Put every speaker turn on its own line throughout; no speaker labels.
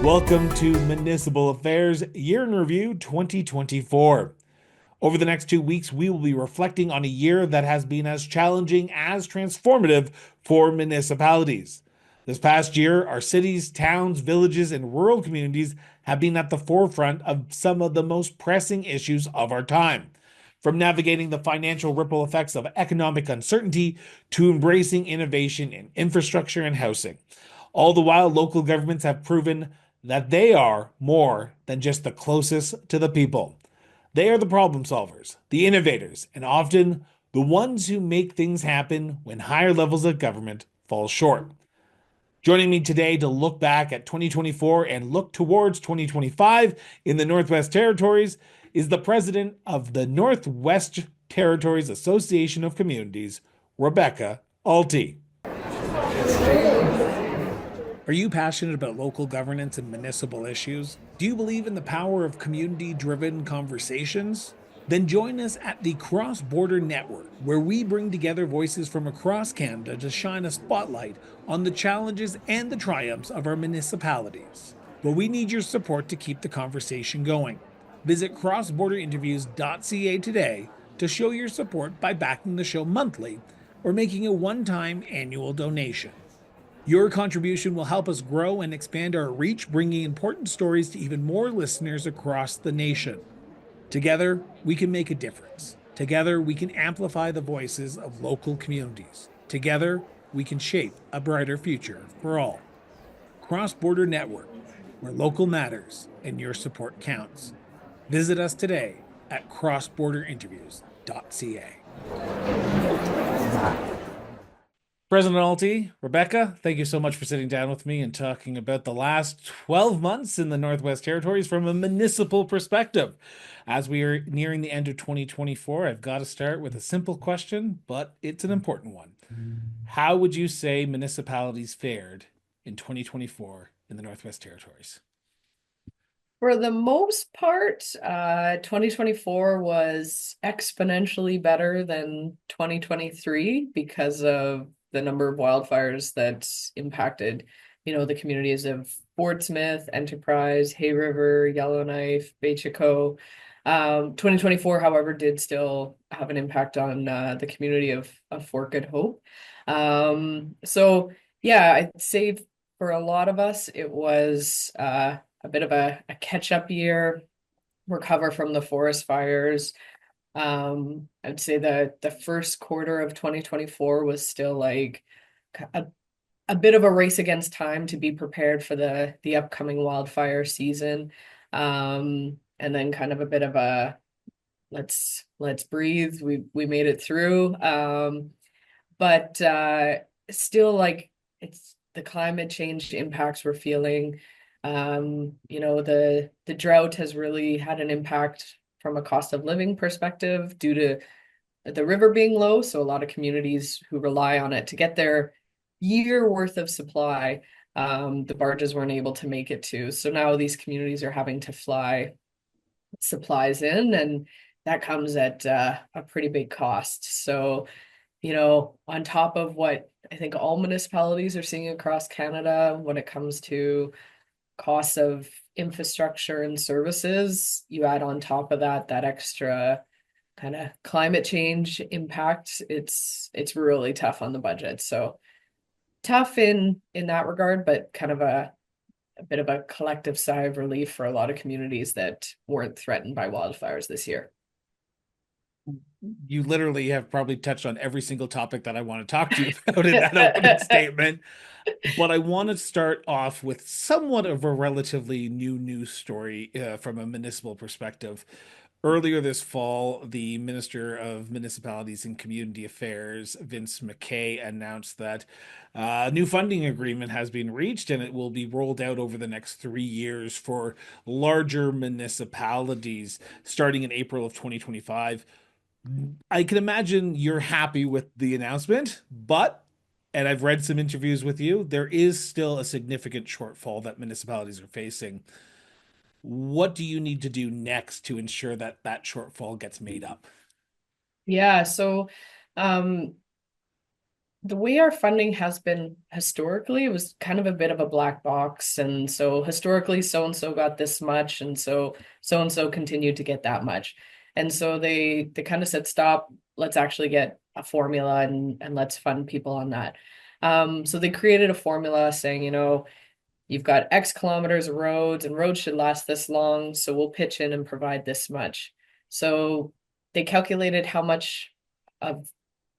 Welcome to Municipal Affairs Year in Review 2024. Over the next 2 weeks, we will be reflecting on a year that has been as challenging as transformative for municipalities. This past year, our cities, towns, villages, and rural communities have been at the forefront of some of the most pressing issues of our time. From navigating the financial ripple effects of economic uncertainty to embracing innovation in infrastructure and housing. All the while, local governments have proven that they are more than just the closest to the people. They are the problem solvers, the innovators, and often the ones who make things happen when higher levels of government fall short. Joining me today to look back at 2024 and look towards 2025 in the Northwest Territories is the president of the Northwest Territories Association of Communities, Rebecca Alty. Are you passionate about local governance and municipal issues? Do you believe in the power of community-driven conversations? Then join us at the Cross Border Network, where we bring together voices from across Canada to shine a spotlight on the challenges and the triumphs of our municipalities. But we need your support to keep the conversation going. Visit crossborderinterviews.ca today to show your support by backing the show monthly or making a one-time annual donation. Your contribution will help us grow and expand our reach, bringing important stories to even more listeners across the nation. Together, we can make a difference. Together, we can amplify the voices of local communities. Together, we can shape a brighter future for all. Cross Border Network, where local matters and your support counts. Visit us today at crossborderinterviews.ca. President Alty, Rebecca, thank you so much for sitting down with me and talking about the last 12 months in the Northwest Territories from a municipal perspective. As we are nearing the end of 2024, I've got to start with a simple question, but it's an important one. How would you say municipalities fared in 2024 in the Northwest Territories?
For the most part, 2024 was exponentially better than 2023 because of the number of wildfires that impacted, the communities of Portsmouth, Enterprise, Hay River, Yellowknife, Bechico. 2024, however, did still have an impact on the community of Fort Good Hope. So yeah, I'd say for a lot of us, it was a bit of a catch-up year, recover from the forest fires. I'd say the first quarter of 2024 was still like a bit of a race against time to be prepared for the upcoming wildfire season. And then kind of a bit of a let's breathe. We made it through. But still like it's the climate change impacts we're feeling. The drought has really had an impact from a cost of living perspective due to the river being low. So a lot of communities who rely on it to get their year worth of supply, the barges weren't able to make it to. So now these communities are having to fly supplies in, and that comes at a pretty big cost. So, on top of what I think all municipalities are seeing across Canada when it comes to costs of infrastructure and services, you add on top of that extra kind of climate change impact. It's really tough on the budget. So tough in that regard, but kind of a bit of a collective sigh of relief for a lot of communities that weren't threatened by wildfires this year.
You literally have probably touched on every single topic that I want to talk to you about in that opening statement. But I want to start off with somewhat of a relatively new news story from a municipal perspective. Earlier this fall, the Minister of Municipalities and Community Affairs, Vince McKay, announced that a new funding agreement has been reached and it will be rolled out over the next 3 years for larger municipalities starting in April of 2025. I can imagine you're happy with the announcement, but, and I've read some interviews with you, there is still a significant shortfall that municipalities are facing. What do you need to do next to ensure that that shortfall gets made up?
Yeah, so um the way our funding has been historically, it was kind of a bit of a black box. And so historically, so and so got this much, and so and so continued to get that much. And so they kind of said, stop, let's actually get a formula and let's fund people on that. So they created a formula saying, you've got X kilometers of roads and roads should last this long, so we'll pitch in and provide this much. So they calculated how much of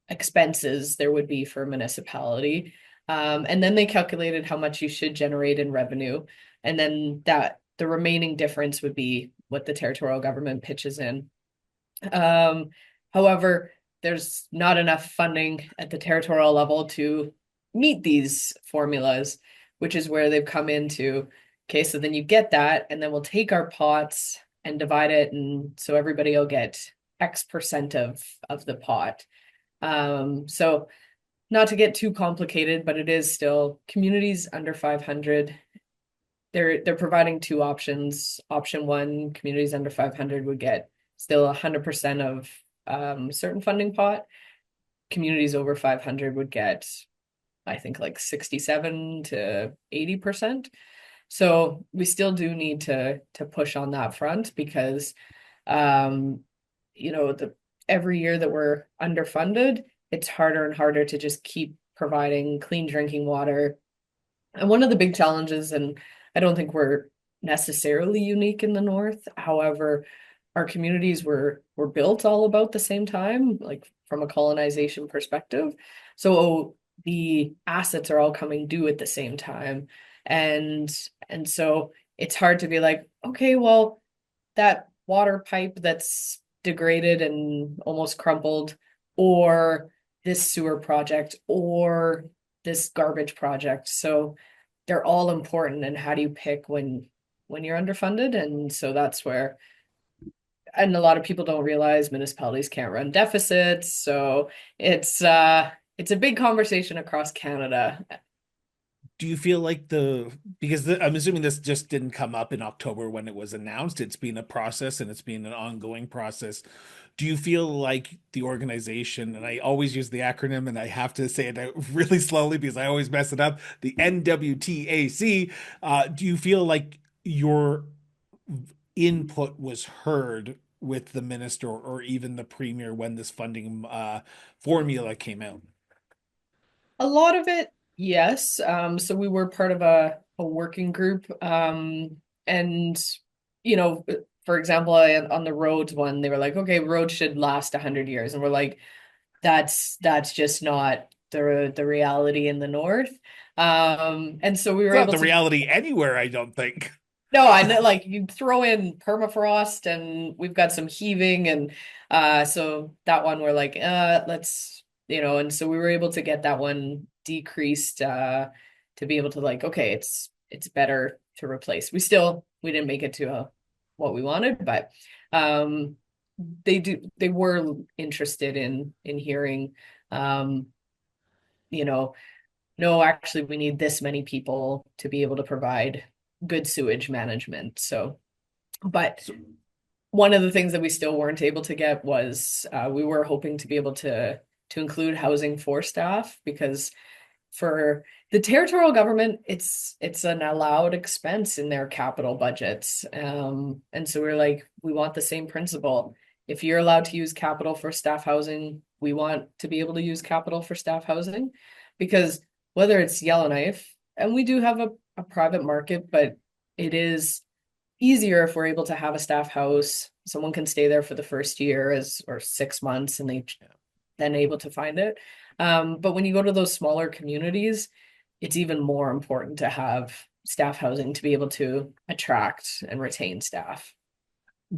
expenses there would be for a municipality. And then they calculated how much you should generate in revenue. And then that the remaining difference would be what the territorial government pitches in. Um, However, there's not enough funding at the territorial level to meet these formulas, which is where they've come into. Okay, so then you get that, and then we'll take our pots and divide it, and so everybody will get X% of the pot. So not to get too complicated, but it is still communities under 500. They're providing two options. Option one, communities under 500 would get still 100% of certain funding pot. Communities over 500 would get, I think, like 67 to 80%. So we still do need to push on that front because um, the every year that we're underfunded, it's harder and harder to just keep providing clean drinking water. And one of the big challenges, and I don't think we're necessarily unique in the North. However, our communities were built all about the same time, like from a colonization perspective. So the assets are all coming due at the same time. And and so it's hard to be like, okay, well, that water pipe that's degraded and almost crumpled, or this sewer project, or this garbage project. So they're all important. And how do you pick when you're underfunded? And so that's where, and a lot of people don't realize municipalities can't run deficits. So it's a big conversation across Canada.
Do you feel like because I'm assuming this just didn't come up in October when it was announced. It's been a process and it's been an ongoing process. Do you feel like the organization, and I always use the acronym and I have to say it out really slowly because I always mess it up, the NWTAC, do you feel like your input was heard with the minister or even the premier when this funding formula came out?
A lot of it, yes. So we were part of a working group. And for example, on the roads one, they were like, okay, roads should last 100 years. And we're like, that's just not the reality in the North. And so we
It's
were
not
able
the
to.
reality anywhere, I don't think.
No, I know, like you throw in permafrost and we've got some heaving, and so that one we're like, let's, and so we were able to get that one decreased to be able to, like, okay, it's better to replace. We didn't make it to what we wanted, but um they were interested in hearing, um you know no, actually, we need this many people to be able to provide good sewage management. So, but
So,
one of the things that we still weren't able to get was we were hoping to be able to include housing for staff, because for the territorial government, it's an allowed expense in their capital budgets. And so we're like, we want the same principle. If you're allowed to use capital for staff housing, we want to be able to use capital for staff housing, because whether it's Yellowknife, and we do have a private market, but it is easier if we're able to have a staff house. Someone can stay there for the first year or 6 months, and they then able to find it. But when you go to those smaller communities, it's even more important to have staff housing to be able to attract and retain staff.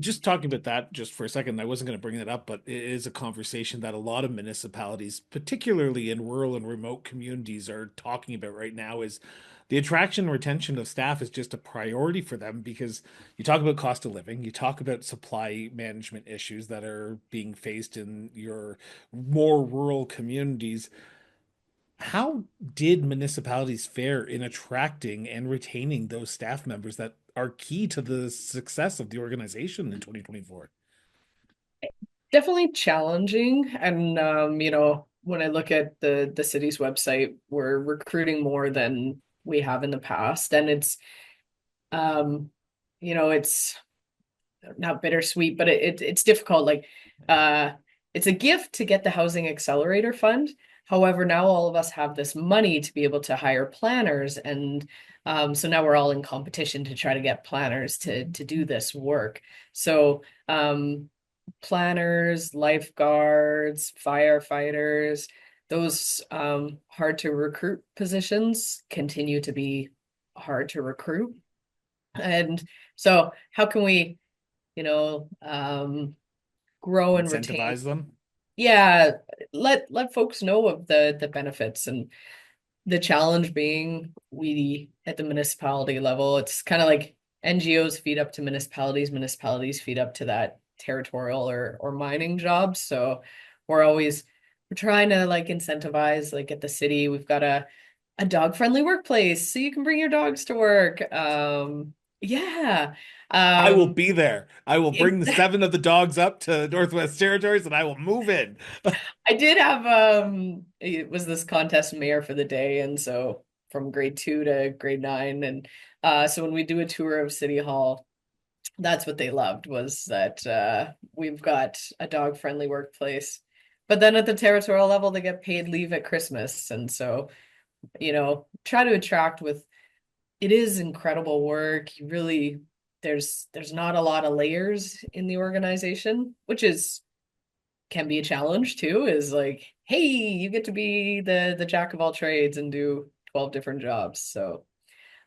just talking about that just for a second, I wasn't going to bring that up, but it is a conversation that a lot of municipalities, particularly in rural and remote communities, are talking about right now. Is the attraction and retention of staff is just a priority for them because you talk about cost of living, you talk about supply management issues that are being faced in your more rural communities. How did municipalities fare in attracting and retaining those staff members that are key to the success of the organization in 2024?
Definitely challenging. And, when I look at the city's website, we're recruiting more than we have in the past, and um, it's not bittersweet, but it's difficult. Like, uh, it's a gift to get the Housing Accelerator Fund. However, now all of us have this money to be able to hire planners, and so now we're all in competition to try to get planners to do this work. So, planners, lifeguards, firefighters, those hard to recruit positions continue to be hard to recruit. And so, how can we you know, grow and retain.
Incentivize them.
Yeah, let folks know of the benefits and the challenge being we at the municipality level, it's kind of like NGOs feed up to municipalities, municipalities feed up to that territorial or mining jobs. So we're trying to like incentivize like at the city, we've got a dog friendly workplace so you can bring your dogs to work. Yeah.
I will
Um
be there. I will bring the seven of the dogs up to Northwest Territories and I will move in.
I did have it was this contest mayor for the day, and so from grade 2 to grade 9, and so when we do a tour of City Hall, that's what they loved was that we've got a dog friendly workplace. But then at the territorial level, they get paid leave at Christmas, and so try to attract with it is incredible work. You really there's not a lot of layers in the organization, which is can be a challenge too, is like, hey, you get to be the jack of all trades and do 12 different jobs. So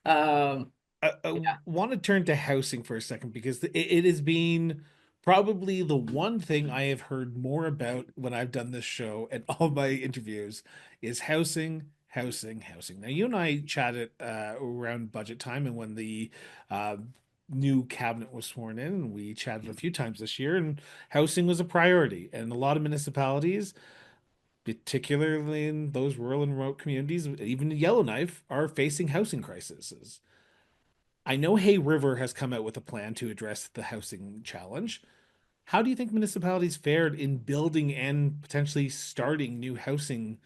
um
I
yeah.
want to turn to housing for a second because it has been probably the one thing I have heard more about when I've done this show and all my interviews is housing, housing, housing. Now, you and I chatted around budget time and when the uh, new cabinet was sworn in, and we chatted a few times this year, and housing was a priority. And a lot of municipalities, particularly in those rural and remote communities, even Yellowknife, are facing housing crises. I know Hay River has come out with a plan to address the housing challenge. How do you think municipalities fared in building and potentially starting new housing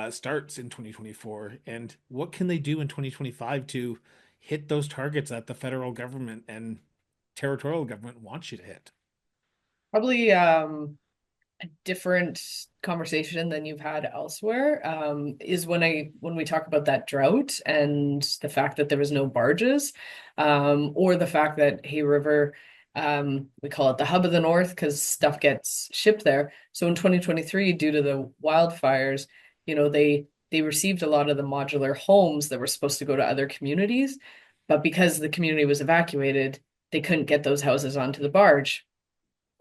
starts in 2024? And what can they do in 2025 to hit those targets that the federal government and territorial government wants you to hit?
Probably a different conversation than you've had elsewhere is when we talk about that drought and the fact that there was no barges, or the fact that Hay River, we call it the hub of the north because stuff gets shipped there. So in 2023, due to the wildfires, they received a lot of the modular homes that were supposed to go to other communities, but because the community was evacuated, they couldn't get those houses onto the barge.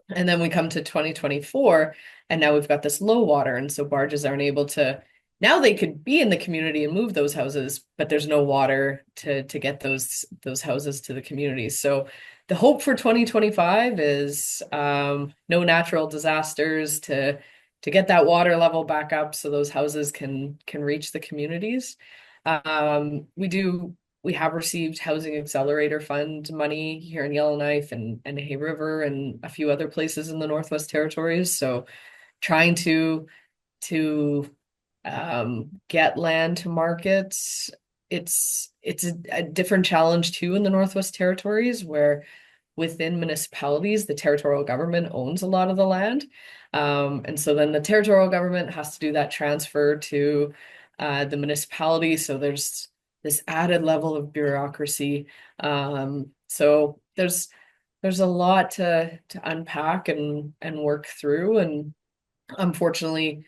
And then we come to 2024, and now we've got this low water. And so barges aren't able to, now they could be in the community and move those houses, but there's no water to get those houses to the communities. So the hope for 2025 is no natural disasters to get that water level back up so those houses can reach the communities. We have received Housing Accelerator Fund money here in Yellowknife and Hay River and a few other places in the Northwest Territories. So trying to get land to markets. It's a different challenge too in the Northwest Territories where within municipalities, the territorial government owns a lot of the land. And so then the territorial government has to do that transfer to the municipality. So there's this added level of bureaucracy. So there's a lot to unpack and work through. And unfortunately,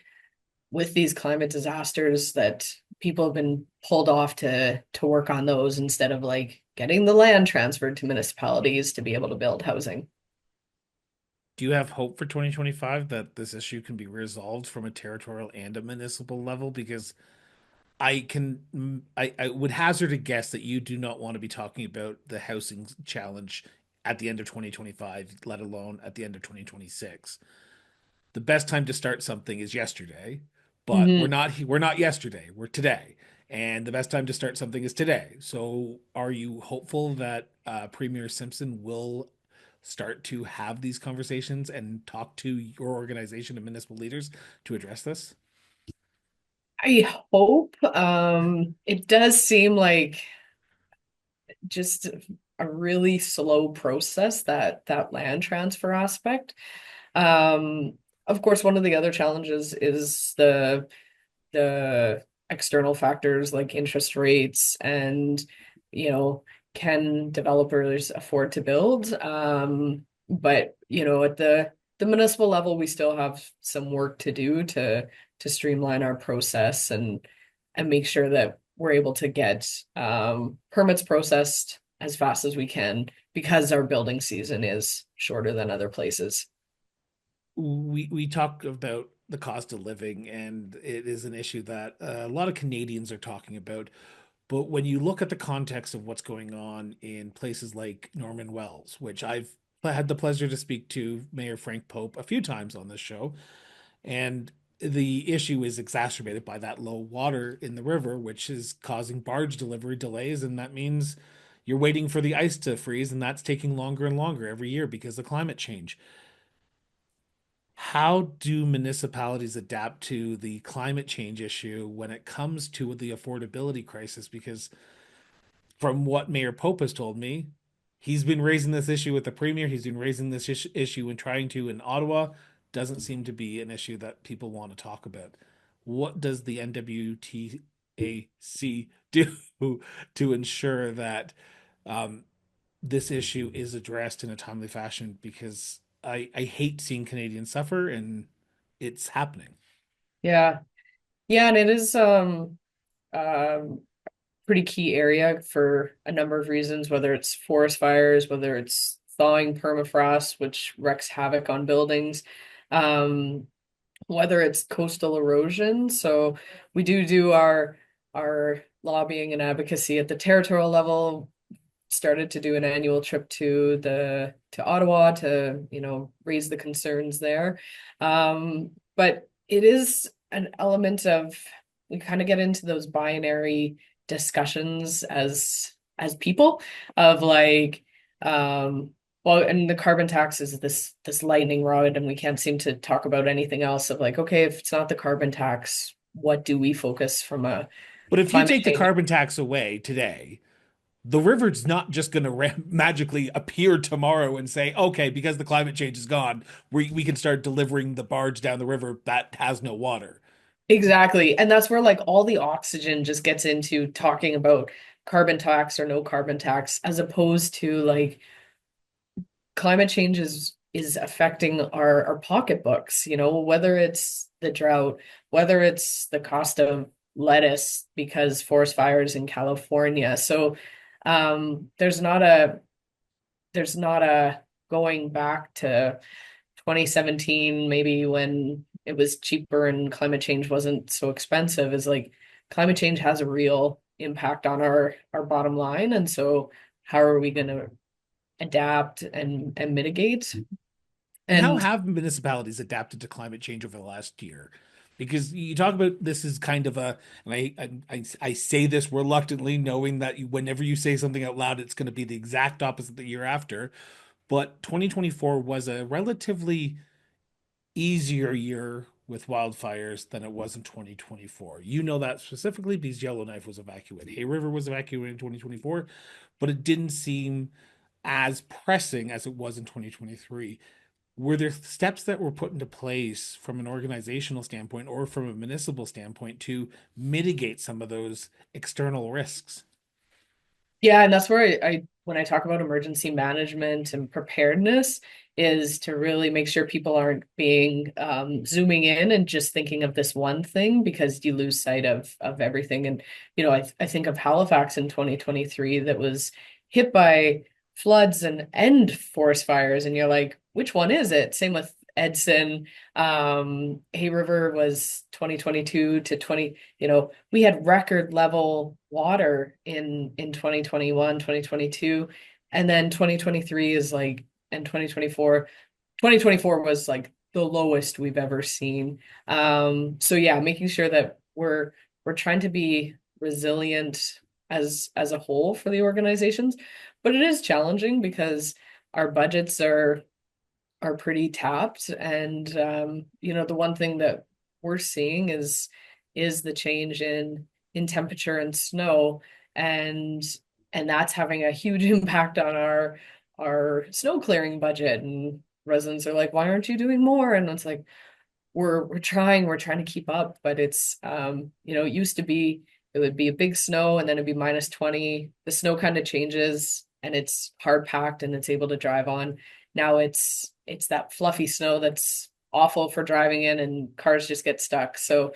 with these climate disasters that people have been pulled off to work on those instead of like getting the land transferred to municipalities to be able to build housing.
Do you have hope for 2025 that this issue can be resolved from a territorial and a municipal level? Because I would hazard a guess that you do not want to be talking about the housing challenge at the end of 2025, let alone at the end of 2026. The best time to start something is yesterday, but
Mhm.
we're not yesterday, we're today. And the best time to start something is today. So are you hopeful that Premier Simpson will start to have these conversations and talk to your organization and municipal leaders to address this?
I hope. It does seem like just a really slow process, that land transfer aspect. Um, of course, one of the other challenges is the external factors like interest rates and, you know, can developers afford to build? But at the municipal level, we still have some work to do to streamline our process and make sure that we're able to get permits processed as fast as we can because our building season is shorter than other places.
We talk about the cost of living, and it is an issue that a lot of Canadians are talking about. But when you look at the context of what's going on in places like Norman Wells, which I've had the pleasure to speak to Mayor Frank Pope a few times on this show, and the issue is exacerbated by that low water in the river, which is causing barge delivery delays, and that means you're waiting for the ice to freeze, and that's taking longer and longer every year because of climate change. How do municipalities adapt to the climate change issue when it comes to the affordability crisis? Because from what Mayor Pope has told me, he's been raising this issue with the premier. He's been raising this issue and trying to in Ottawa. Doesn't seem to be an issue that people want to talk about. What does the NWTAC do to ensure that um, this issue is addressed in a timely fashion? Because I hate seeing Canadians suffer, and it's happening.
Yeah. Yeah, and it is um pretty key area for a number of reasons, whether it's forest fires, whether it's thawing permafrost, which wreaks havoc on buildings, um, whether it's coastal erosion. So we do our lobbying and advocacy at the territorial level. Started to do an annual trip to Ottawa to, raise the concerns there. But it is an element of we kind of get into those binary discussions as people of like well, and the carbon tax is this lightning rod, and we can't seem to talk about anything else of like, okay, if it's not the carbon tax, what do we focus from a
But if you
climate
take the
change?
carbon tax away today, the river's not just going to magically appear tomorrow and say, okay, because the climate change is gone, we can start delivering the barge down the river that has no water.
Exactly. And that's where like all the oxygen just gets into talking about carbon tax or no carbon tax, as opposed to like climate change is affecting our pocketbooks, whether it's the drought, whether it's the cost of lettuce because forest fires in California. So there's not a going back to 2017, maybe when it was cheaper and climate change wasn't so expensive, is like climate change has a real impact on our bottom line. And so how are we going to adapt and mitigate?
And how
And
have municipalities adapted to climate change over the last year? Because you talk about this is kind of a, and I say this reluctantly, knowing that whenever you say something out loud, it's going to be the exact opposite the year after. But 2024 was a relatively easier year with wildfires than it was in 2024. You know that specifically because Yellowknife was evacuated. Hay River was evacuated in 2024, but it didn't seem as pressing as it was in 2023. Were there steps that were put into place from an organizational standpoint or from a municipal standpoint to mitigate some of those external risks?
yeah, and that's where when I talk about emergency management and preparedness, is to really make sure people aren't being zooming in and just thinking of this one thing, because you lose sight of everything. And I think of Halifax in 2023 that was hit by floods and forest fires, and you're like, which one is it? Same with Edson. Hay River was 2022 to 20, we had record level water in 2021, 2022, and then 2023 is like, and 2024 was like the lowest we've ever seen. So yeah, making sure that we're trying to be resilient as a whole for the organizations, but it is challenging because our budgets are pretty tapped. And the one thing that we're seeing is the change in temperature and snow, and that's having a huge impact on our snow clearing budget. And residents are like, why aren't you doing more? And it's like, we're trying to keep up, but it's it used to be, it would be a big snow and then it'd be -20. The snow kind of changes and it's hard packed and it's able to drive on. Now it's that fluffy snow that's awful for driving in and cars just get stuck. So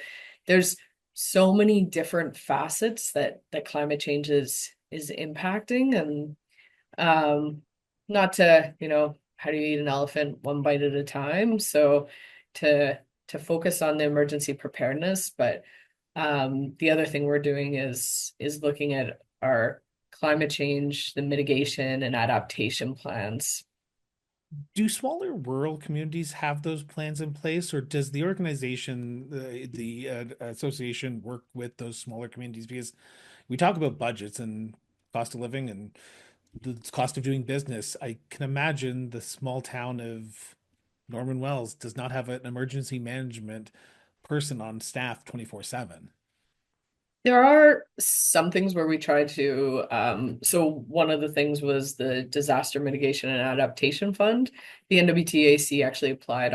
there's so many different facets that climate change is impacting. And not to, how do you eat an elephant one bite at a time? So to focus on the emergency preparedness, but the other thing we're doing is looking at our climate change, the mitigation and adaptation plans.
Do smaller rural communities have those plans in place, or does the organization, the association, work with those smaller communities? Because we talk about budgets and cost of living and the cost of doing business. I can imagine the small town of Norman Wells does not have an emergency management person on staff 24/7.
There are some things where we try to, so one of the things was the Disaster Mitigation and Adaptation Fund. The NWTAC actually applied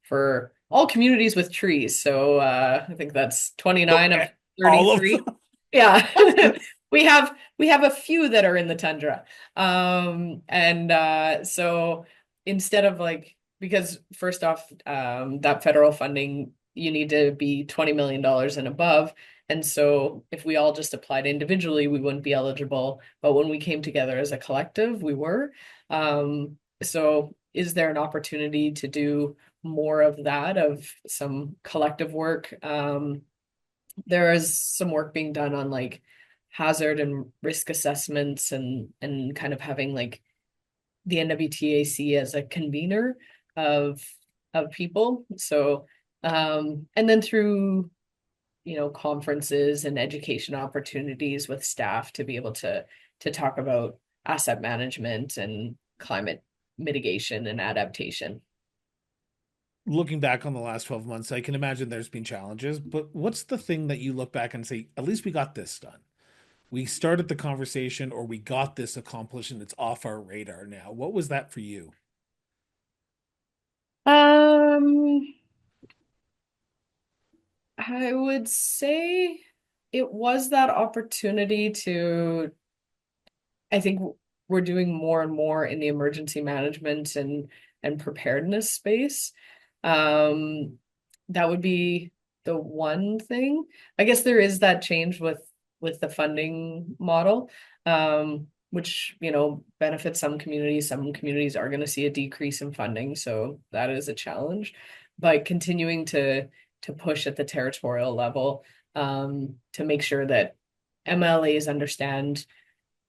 for all communities with trees. So I think that's
So
29 of
all of
33.
them.
Yeah. We have a few that are in the tundra. And so instead of like, because first off, that federal funding, you need to be $20 million and above. And so if we all just applied individually, we wouldn't be eligible. But when we came together as a collective, we were. So is there an opportunity to do more of that, of some collective work? There is some work being done on like hazard and risk assessments, and kind of having like the NWTAC as a convener of people. So and then through conferences and education opportunities with staff to be able to talk about asset management and climate mitigation and adaptation.
Looking back on the last 12 months, I can imagine there's been challenges, but what's the thing that you look back and say, at least we got this done? We started the conversation, or we got this accomplished and it's off our radar now. What was that for you?
Um, I would say it was that opportunity to, I think we're doing more and more in the emergency management and preparedness space. Um, that would be the one thing. I guess there is that change with the funding model, which benefits some communities. Some communities are going to see a decrease in funding, so that is a challenge. But continuing to push at the territorial level, to make sure that MLAs understand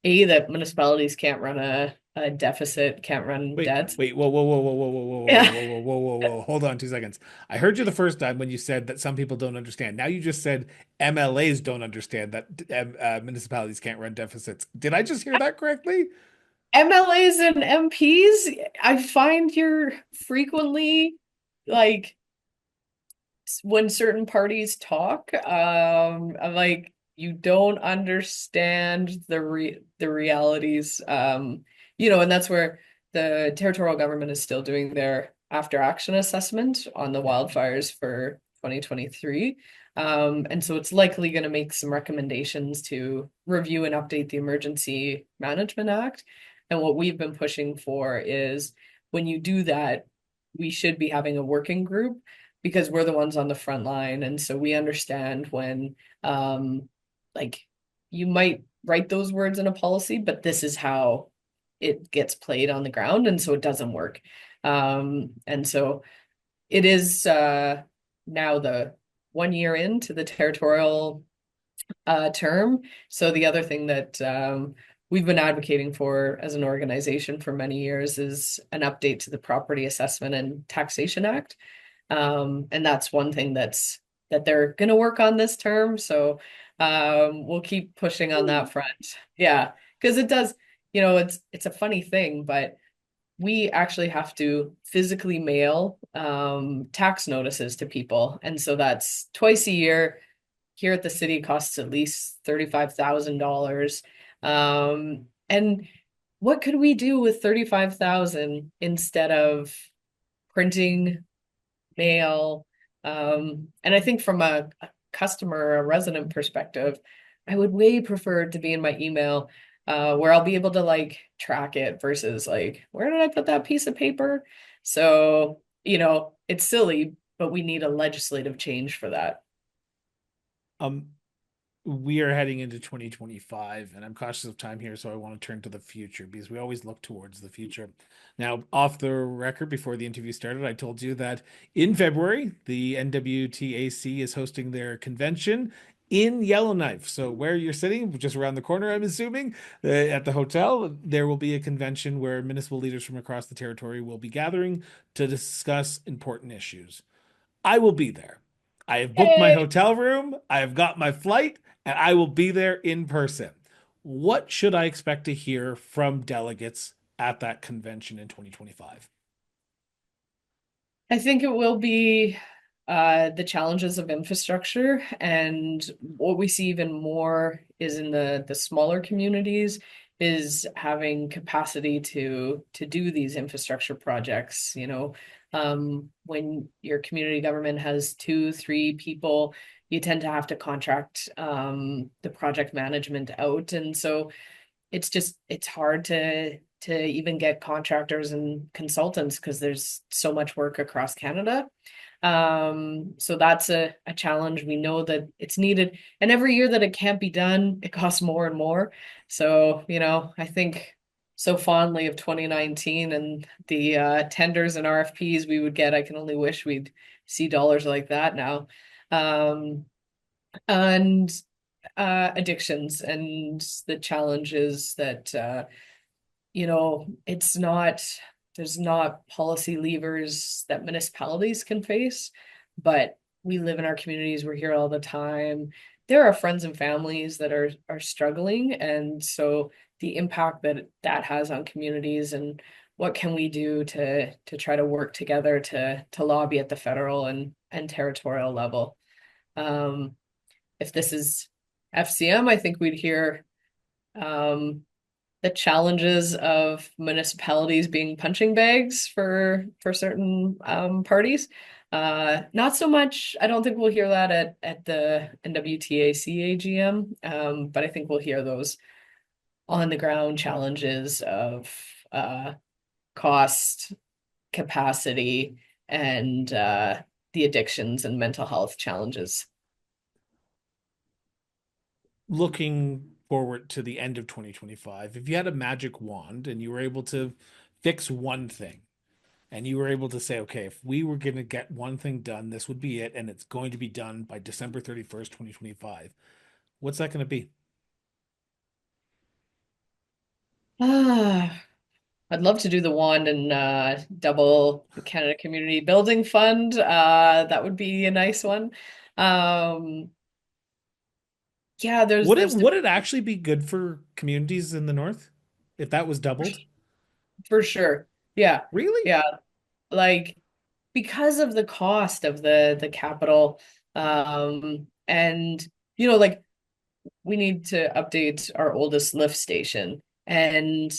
that municipalities can't run a deficit, can't run
Wait,
debts.
wait, whoa, whoa, whoa, whoa, whoa, whoa, whoa,
Yeah.
whoa, whoa, whoa, whoa, whoa. Hold on 2 seconds. I heard you the first time when you said that some people don't understand. Now you just said MLAs don't understand that municipalities can't run deficits. Did I just hear that correctly?
MLAs and MPs, I find you're frequently like when certain parties talk, I'm like, you don't understand the realities. And that's where the territorial government is still doing their after action assessment on the wildfires for 2023. And so it's likely going to make some recommendations to review and update the Emergency Management Act. And what we've been pushing for is when you do that, we should be having a working group because we're the ones on the front line. And so we understand when, like, you might write those words in a policy, but this is how it gets played on the ground. And so it doesn't work. And so it is now the 1 year into the territorial term. So the other thing that we've been advocating for as an organization for many years is an update to the Property Assessment and Taxation Act. And that's one thing that they're going to work on this term. So we'll keep pushing on that front. Yeah, because it does, it's a funny thing, but we actually have to physically mail tax notices to people. And so that's twice a year. here at the city it costs at least $35,000. And what could we do with 35,000 instead of printing mail? And I think from a customer, a resident perspective, I would way prefer it to be in my email, where I'll be able to like track it versus like, where did I put that piece of paper? So, it's silly, but we need a legislative change for that.
Um, we are heading into 2025, and I'm cautious of time here, so I want to turn to the future because we always look towards the future. Now, off the record, before the interview started, I told you that in February, the NWTAC is hosting their convention in Yellowknife. So, where you're sitting, just around the corner, I'm assuming, at the hotel, there will be a convention where municipal leaders from across the territory will be gathering to discuss important issues. I will be there. I have booked my
Yay!
hotel room, I have got my flight, and I will be there in person. What should I expect to hear from delegates at that convention in 2025?
I think it will be the challenges of infrastructure, and what we see even more is in the smaller communities is having capacity to do these infrastructure projects. When your community government has two, three people, you tend to have to contract the project management out, and so it's hard to even get contractors and consultants because there's so much work across Canada. So that's a challenge. We know that it's needed, and every year that it can't be done, it costs more and more. So, I think so fondly of 2019 and the tenders and RFPs we would get. I can only wish we'd see dollars like that now. Um, and addictions and the challenges that it's not, there's not policy levers that municipalities can face, but we live in our communities, we're here all the time. There are friends and families that are struggling, and so the impact that has on communities, and what can we do to try to work together to lobby at the federal and territorial level. Um, if this is FCM, I think we'd hear um, the challenges of municipalities being punching bags for certain parties. Not so much. I don't think we'll hear that at the NWTAC AGM, but I think we'll hear those on the ground challenges of cost, capacity, and the addictions and mental health challenges.
Looking forward to the end of 2025, if you had a magic wand and you were able to fix one thing, and you were able to say, okay, if we were going to get one thing done, this would be it, and it's going to be done by December 31st, 2025, what's that going to be?
Ah, I'd love to do the wand and double the Canada Community Building Fund. That would be a nice one. Um, yeah,
Would it
there's the
would it actually be good for communities in the north if that was doubled?
for sure. Yeah,
Really?
yeah. Like because of the cost of the capital, and like we need to update our oldest lift station, and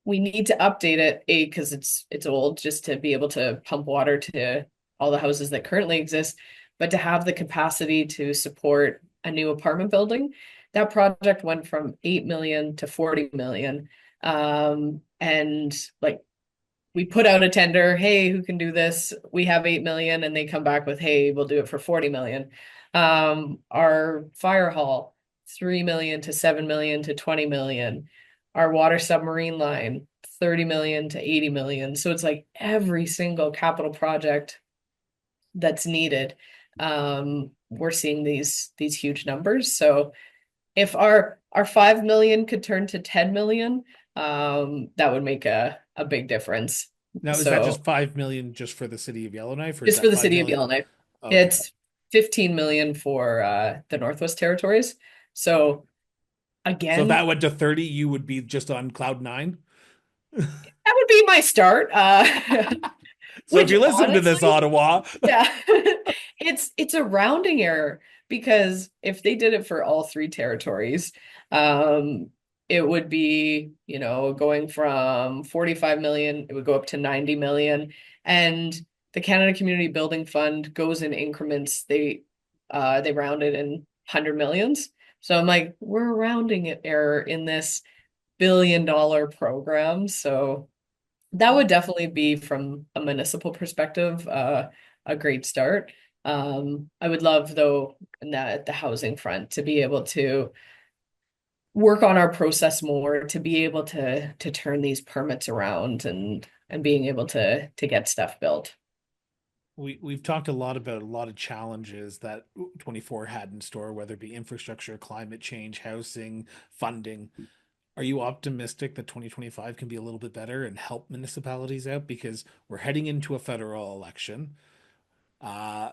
we need to update it, because it's old, just to be able to pump water to all the houses that currently exist, but to have the capacity to support a new apartment building. That project went from 8 million to 40 million. And like we put out a tender, hey, who can do this? We have 8 million, and they come back with, hey, we'll do it for 40 million. Our fire hall, 3 million to 7 million to 20 million. Our water submarine line, 30 million to 80 million. So it's like every single capital project that's needed. We're seeing these huge numbers. So if our 5 million could turn to 10 million, that would make a big difference.
Now, is that
So
just 5 million just for the city of Yellowknife, or is
just for
that
the
5
city of
million?
Yellowknife,
Okay.
it's 15 million for the Northwest Territories. So
So if
again,
that went to 30, you would be just on cloud nine.
that would be my start.
So if
Which
you listen to this,
honestly,
Ottawa,
yeah, it's a rounding error. because if they did it for all three territories, um, it would be, going from 45 million, it would go up to 90 million. And the Canada Community Building Fund goes in increments. They round it in 100 millions. So I'm like, we're rounding it error in this billion-dollar program. So that would definitely be, from a municipal perspective, a great start. I would love, though, in the housing front, to be able to work on our process more, to be able to turn these permits around and being able to get stuff built.
We've talked a lot about a lot of challenges that 24 had in store, whether it be infrastructure, climate change, housing, funding. Are you optimistic that 2025 can be a little bit better and help municipalities out? Because we're heading into a federal election. Uh,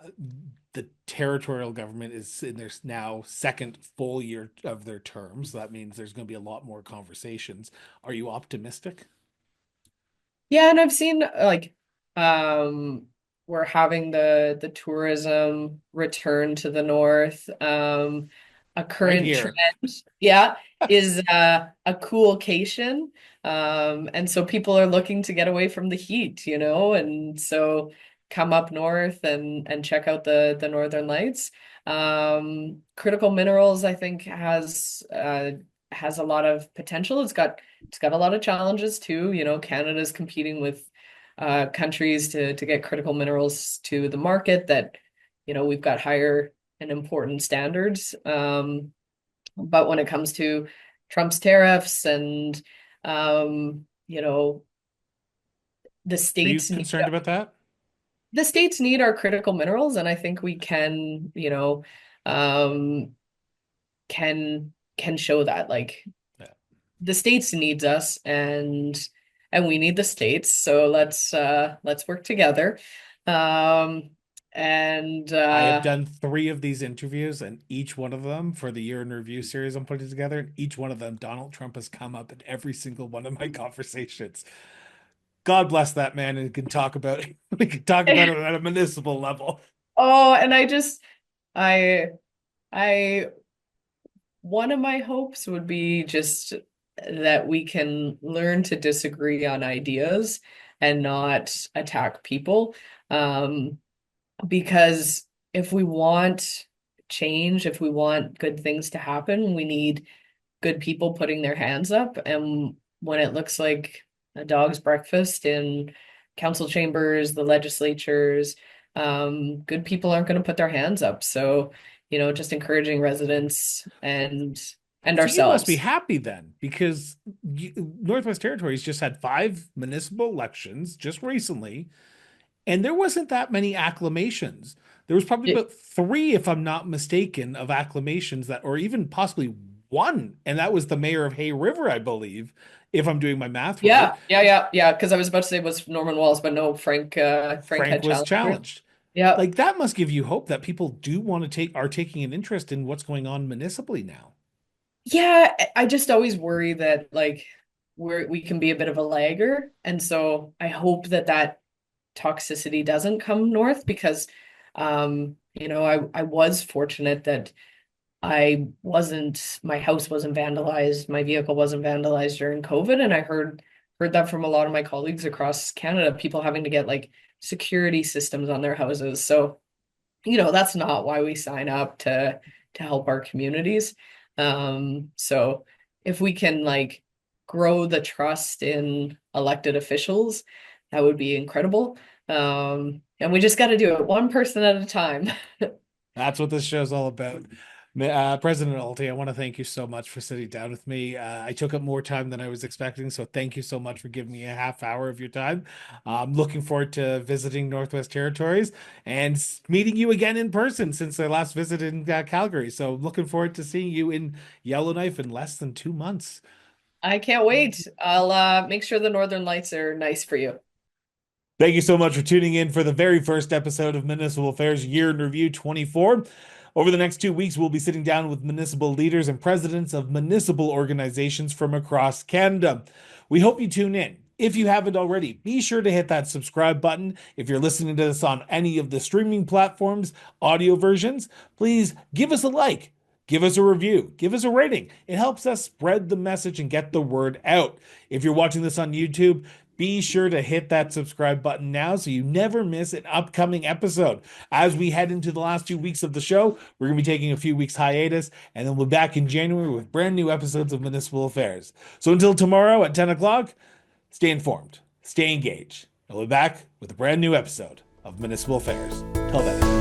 the territorial government is in their now second full year of their terms. So that means there's going to be a lot more conversations. Are you optimistic?
Yeah, and I've seen like um we're having the tourism return to the north. A
Right
current
here.
trend, yeah, is a coolcation. And so people are looking to get away from the heat, and so come up north and check out the Northern Lights. Critical minerals, I think, has a lot of potential. It's got a lot of challenges too. Canada's competing with countries to get critical minerals to the market that, we've got higher and important standards. But when it comes to Trump's tariffs and, the
Are you
states need
concerned about that?
the states need our critical minerals, and I think we can, um, can show that. Like,
Yeah.
the states needs us, and we need the states, so let's work together. um and
I have done three of these interviews, and each one of them for the year in review series I'm putting together, and each one of them, Donald Trump has come up in every single one of my conversations. God bless that man, and can talk about it. We can talk about it at a municipal level.
oh, and I one of my hopes would be just that we can learn to disagree on ideas and not attack people. um because if we want change, if we want good things to happen, we need good people putting their hands up. And when it looks like a dog's breakfast in council chambers, the legislatures, good people aren't going to put their hands up. So, just encouraging residents and
So you must be
ourselves.
happy then, because Northwest Territories just had five municipal elections just recently, and there wasn't that many acclamations. There was probably
Y-
about three, if I'm not mistaken, of acclamations that, or even possibly one, and that was the mayor of Hay River, I believe, if I'm doing my math right.
Yeah, yeah, yeah, yeah. Because I was about to say it was Norman Walls, but no, Frank
Frank
had
was
challenged her.
challenged.
Yeah.
Like that must give you hope that people do want to are taking an interest in what's going on municipally now.
Yeah, I just always worry that, like, we can be a bit of a lagger, and so I hope that toxicity doesn't come north, because I was fortunate that my house wasn't vandalized, my vehicle wasn't vandalized during COVID, and I heard that from a lot of my colleagues across Canada, people having to get like security systems on their houses. So, that's not why we sign up to help our communities. So if we can, like, grow the trust in elected officials, that would be incredible. And we just got to do it one person at a time.
That's what this show's all about. President Alty, I want to thank you so much for sitting down with me. I took up more time than I was expecting, so thank you so much for giving me a half hour of your time. I'm looking forward to visiting Northwest Territories and meeting you again in person since I last visited in Calgary. So looking forward to seeing you in Yellowknife in less than 2 months.
I can't wait. I'll make sure the Northern Lights are nice for you.
Thank you so much for tuning in for the very first episode of Municipal Affairs Year in Review 24. Over the next 2 weeks, we'll be sitting down with municipal leaders and presidents of municipal organizations from across Canada. We hope you tune in. If you haven't already, be sure to hit that subscribe button. If you're listening to this on any of the streaming platforms, audio versions, please give us a like, give us a review, give us a rating. It helps us spread the message and get the word out. If you're watching this on YouTube, be sure to hit that subscribe button now so you never miss an upcoming episode. As we head into the last 2 weeks of the show, we're going to be taking a few weeks hiatus, and then we'll be back in January with brand new episodes of Municipal Affairs. So until tomorrow at 10 o'clock, stay informed, stay engaged, and we'll be back with a brand new episode of Municipal Affairs. Till then.